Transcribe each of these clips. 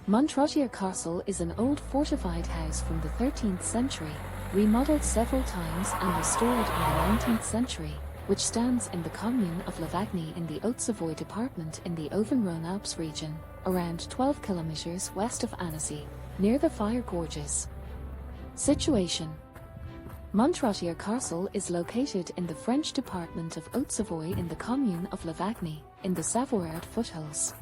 Montrottier Castle is an old fortified house from the 13th century, remodeled several times and restored in the 19th century, which stands in the commune of Lovagny in the Haute-Savoie department in the Auvergne-Rhone-Alpes region, around 12 kilometers west of Annecy, near the Fier gorges. Situation: Montrottier Castle is located in the French department of Haute-Savoie in the commune of Lovagny, in the Savoyard foothills.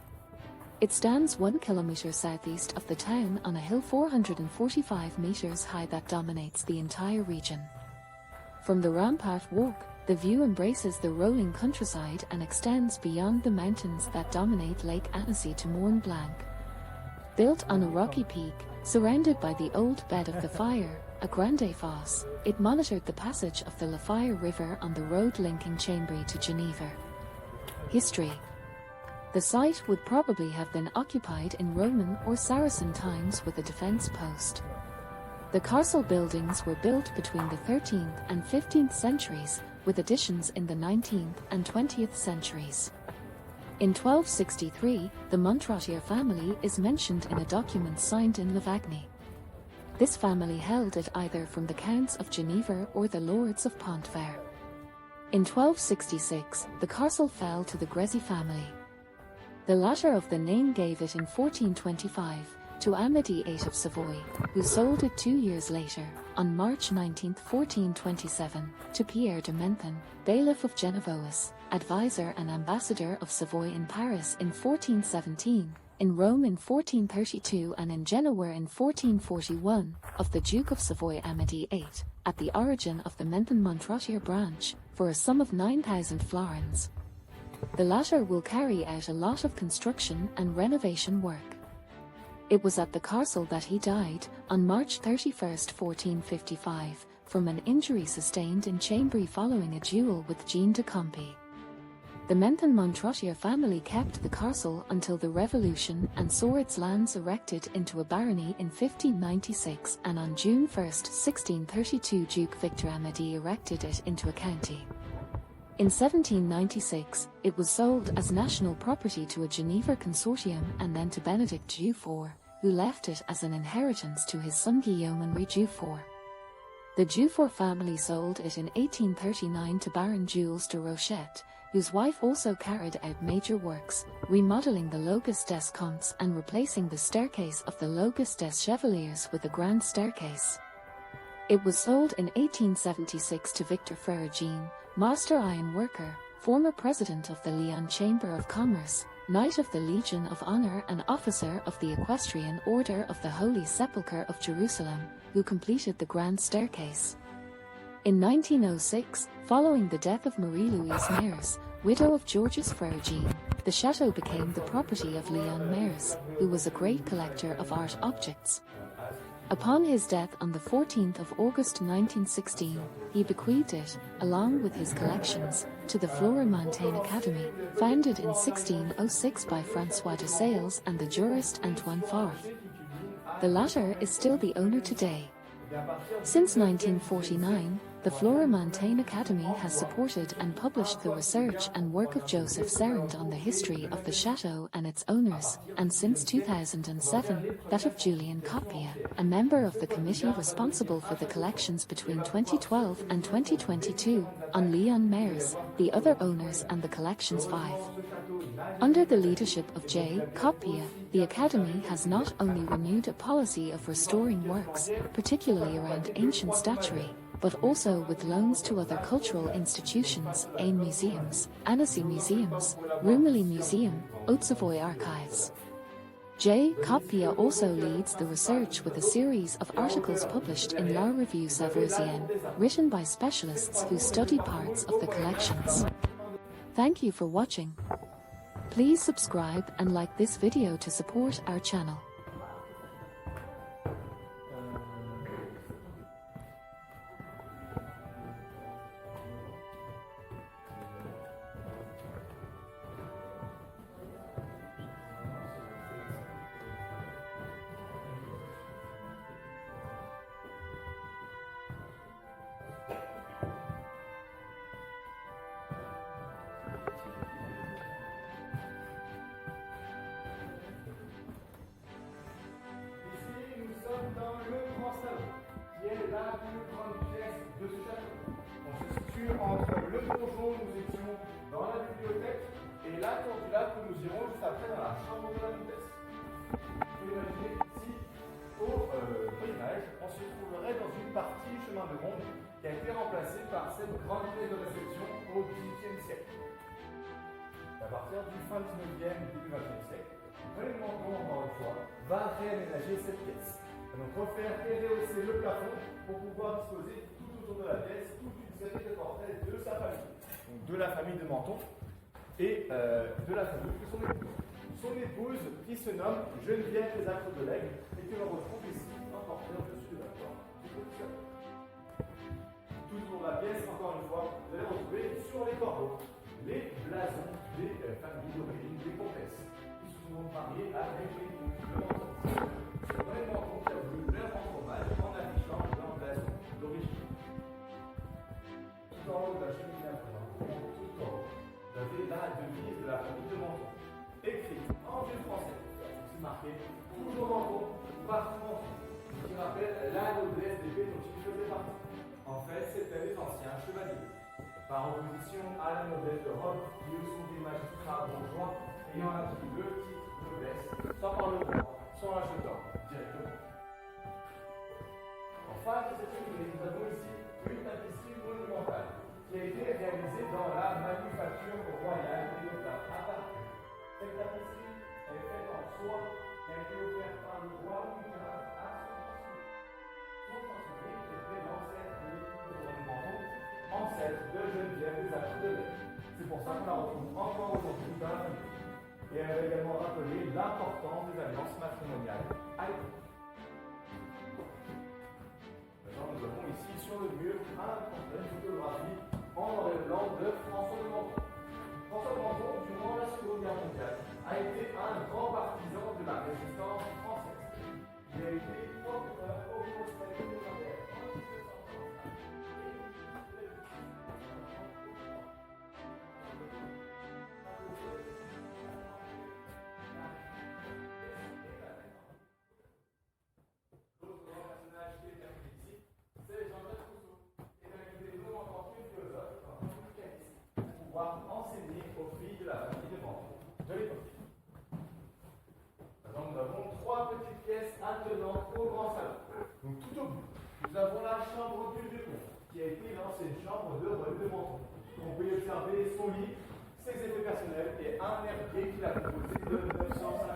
It stands 1 kilometer southeast of the town on a hill 445 meters high that dominates the entire region. From the rampart walk, the view embraces the rolling countryside and extends beyond the mountains that dominate Lake Annecy to Mont Blanc. Built on a rocky peak, surrounded by the old bed of the Fier, a grande fosse, it monitored the passage of the Fier River on the road linking Chambéry to Geneva. History: the site would probably have been occupied in Roman or Saracen times with a defense post. The castle buildings were built between the 13th and 15th centuries, with additions in the 19th and 20th centuries. In 1263, the Montrottier family is mentioned in a document signed in Lovagny. This family held it either from the Counts of Geneva or the Lords of Ponthieu. In 1266, the castle fell to the Grezi family. The latter of the name gave it in 1425 to Amédée VIII of Savoy, who sold it 2 years later, on March 19, 1427, to Pierre de Menthon, bailiff of Genevois, advisor and ambassador of Savoy in Paris in 1417, in Rome in 1432 and in Genoa in 1441, of the Duke of Savoy Amédée VIII, at the origin of the Menthon-Montrottier branch, for a sum of 9,000 florins. The latter will carry out a lot of construction and renovation work. It was at the castle that he died, on March 31, 1455, from an injury sustained in Chambéry following a duel with Jean de Compie. The Menthon-Montrottier family kept the castle until the Revolution and saw its lands erected into a barony in 1596, and on June 1, 1632 Duke Victor Amédée erected it into a county. In 1796, it was sold as national property to a Geneva consortium and then to Benedict Dufour, who left it as an inheritance to his son Guillaume-Henri Dufour. The Dufour family sold it in 1839 to Baron Jules de Rochette, whose wife also carried out major works, remodeling the Logus des Comtes and replacing the staircase of the Logus des Chevaliers with a grand staircase. It was sold in 1876 to Victor Frère-Jean, master iron worker, former president of the Lyon Chamber of Commerce, Knight of the Legion of Honor and officer of the Equestrian Order of the Holy Sepulchre of Jerusalem, who completed the grand staircase. In 1906, following the death of Marie-Louise Mers, widow of Georges Frère-Jean, the chateau became the property of Leon Mers, who was a great collector of art objects. Upon his death on the 14th of August 1916, he bequeathed it, along with his collections, to the Fleury-Montaigne Academy, founded in 1606 by François de Sales and the jurist Antoine Faure. The latter is still the owner today. Since 1949, the Fleury-Montaigne Academy has supported and published the research and work of Joseph Serrand on the history of the chateau and its owners, and since 2007, that of Julien Copia, a member of the committee responsible for the collections between 2012 and 2022, on Leon Mers, the other owners and the collections 5. Under the leadership of J. Copia, the Academy has not only renewed a policy of restoring works, particularly around ancient statuary, but also with loans to other cultural institutions, Ain Museums, Annecy Museums, Rumilly Museum, Haute-Savoie Archives. J. Copia also leads the research with a series of articles published in La Revue Savoisienne, written by specialists who study parts of the collections. Thank you for watching. Please subscribe and like this video to support our channel. de ce château. On se situe entre le donjon, nous étions dans la bibliothèque, et la tour du lac où nous irons juste après dans la chambre de la comtesse. Vous pouvez imaginer ici, au Moyen-Âge, on se trouverait dans une partie chemin de ronde qui a été remplacée par cette grande pièce de réception au XVIIIe siècle. À partir du fin 19e, début 20e siècle, René Menton, encore une fois, va réaménager cette pièce. Donc refaire et rehausser le plafond pour pouvoir disposer tout autour de la pièce toute une série de portraits de sa famille. Donc de la famille de Menton et de la famille de son épouse. Son épouse qui se nomme Geneviève des Acres de l'Aigle et que l'on retrouve ici emportée au-dessus de la porte du petit. Tout autour de la pièce, encore une fois, vous allez retrouver sur les corbeaux les blasons des familles d'origine des comtesses qui se sont mariées avec les comtes de Menton. C'est vraiment Menton qui a voulu leur rendre hommage en affichant leur blason d'origine. Tout en haut de la cheminée à présent, tout en haut, vous avez la devise de la famille de Menton, écrite en vieux français. C'est marqué toujours Menton, partout Menton, qui rappelle la noblesse des dont il faisait partie. En fait, c'était les anciens chevaliers. Par opposition à la noblesse de Rome, qui eux sont des magistrats bourgeois ayant acquis le titre de noblesse, soit par le droit, soit en l'achetant directement. En face de cette cheminée, nous avons ici une tapisserie monumentale qui a été réalisée dans la manufacture royale des notables à Paris. Cette tapisserie est faite en soie qui a été offerte par le roi Louis XV à son chancelier qui était l'ancêtre de l'épouse de René Menton, ancêtre de Geneviève des Acres de l'Aigle. C'est pour ça qu'on la retrouve encore aujourd'hui dans la famille. Et elle va également rappeler l'importance des alliances matrimoniales à l'époque. Maintenant, nous avons ici sur le mur une photographie en noir et blanc de François de Menton. François de Menton, durant la Seconde Guerre mondiale, a été un grand partisan de la résistance française. Il a été procureur au conseil de Nevers en 1945. L'autre grand personnage qui est terminé ici, c'est Jean-Jacques Rousseau, et il a été non en tant que philosophe, en tant que pianiste, pour pouvoir enseigner aux filles de la famille de Menton de l'époque. Maintenant, nous avons trois petites pièces attenantes au grand salon. Donc tout au bout, nous avons la chambre du vieux-comte, qui a été l'ancienne chambre de René de Menton. On peut y observer son lit, ses effets personnels et un herbier qu'il a composé de 950